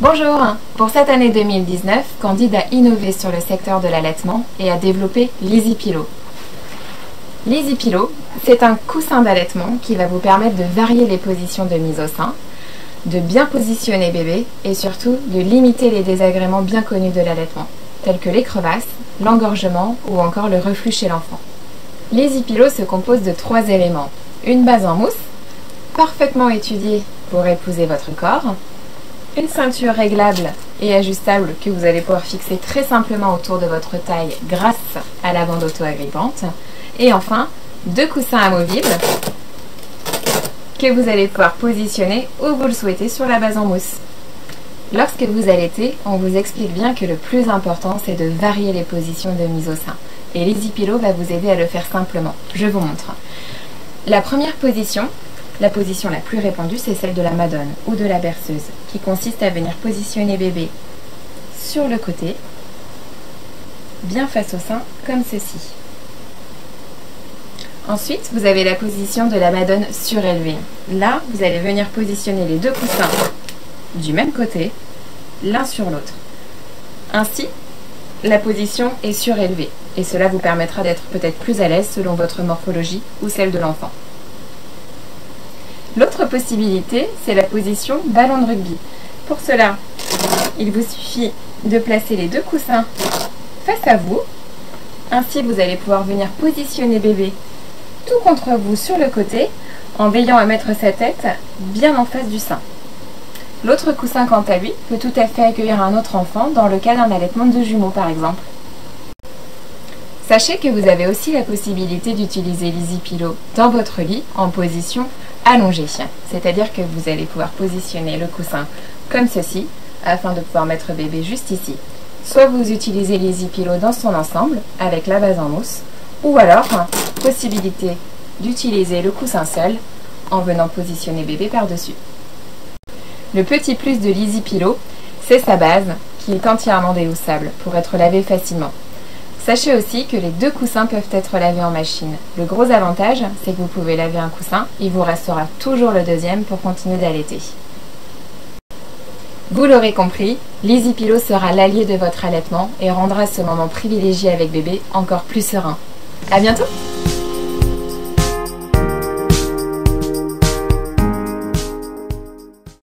Bonjour! Pour cette année 2019, Candide a innové sur le secteur de l'allaitement et a développé l'EasyPillow. L'EasyPillow, c'est un coussin d'allaitement qui va vous permettre de varier les positions de mise au sein, de bien positionner bébé et surtout de limiter les désagréments bien connus de l'allaitement, tels que les crevasses, l'engorgement ou encore le reflux chez l'enfant. L'EasyPillow se compose de 3 éléments. Une base en mousse, parfaitement étudiée pour épouser votre corps, une ceinture réglable et ajustable que vous allez pouvoir fixer très simplement autour de votre taille grâce à la bande auto-agrippante. Et enfin, 2 coussins amovibles que vous allez pouvoir positionner où vous le souhaitez sur la base en mousse. Lorsque vous allaitez, on vous explique bien que le plus important, c'est de varier les positions de mise au sein. Et l'EasyPillow va vous aider à le faire simplement. Je vous montre. La première position, la position la plus répandue, c'est celle de la madone ou de la berceuse, qui consiste à venir positionner bébé sur le côté, bien face au sein, comme ceci. Ensuite, vous avez la position de la madone surélevée. Là, vous allez venir positionner les 2 coussins du même côté, l'un sur l'autre. Ainsi, la position est surélevée, et cela vous permettra d'être peut-être plus à l'aise selon votre morphologie ou celle de l'enfant. L'autre possibilité, c'est la position ballon de rugby. Pour cela, il vous suffit de placer les 2 coussins face à vous. Ainsi, vous allez pouvoir venir positionner bébé tout contre vous sur le côté, en veillant à mettre sa tête bien en face du sein. L'autre coussin, quant à lui, peut tout à fait accueillir un autre enfant dans le cas d'un allaitement de jumeaux, par exemple. Sachez que vous avez aussi la possibilité d'utiliser l'EasyPillow dans votre lit en position allongée. C'est-à-dire que vous allez pouvoir positionner le coussin comme ceci, afin de pouvoir mettre bébé juste ici. Soit vous utilisez l'EasyPillow dans son ensemble, avec la base en mousse, ou alors, possibilité d'utiliser le coussin seul, en venant positionner bébé par-dessus. Le petit plus de l'EasyPillow, c'est sa base, qui est entièrement déhoussable, pour être lavé facilement. Sachez aussi que les 2 coussins peuvent être lavés en machine. Le gros avantage, c'est que vous pouvez laver un coussin, il vous restera toujours le deuxième pour continuer d'allaiter. Vous l'aurez compris, l'EasyPillow sera l'allié de votre allaitement et rendra ce moment privilégié avec bébé encore plus serein. À bientôt!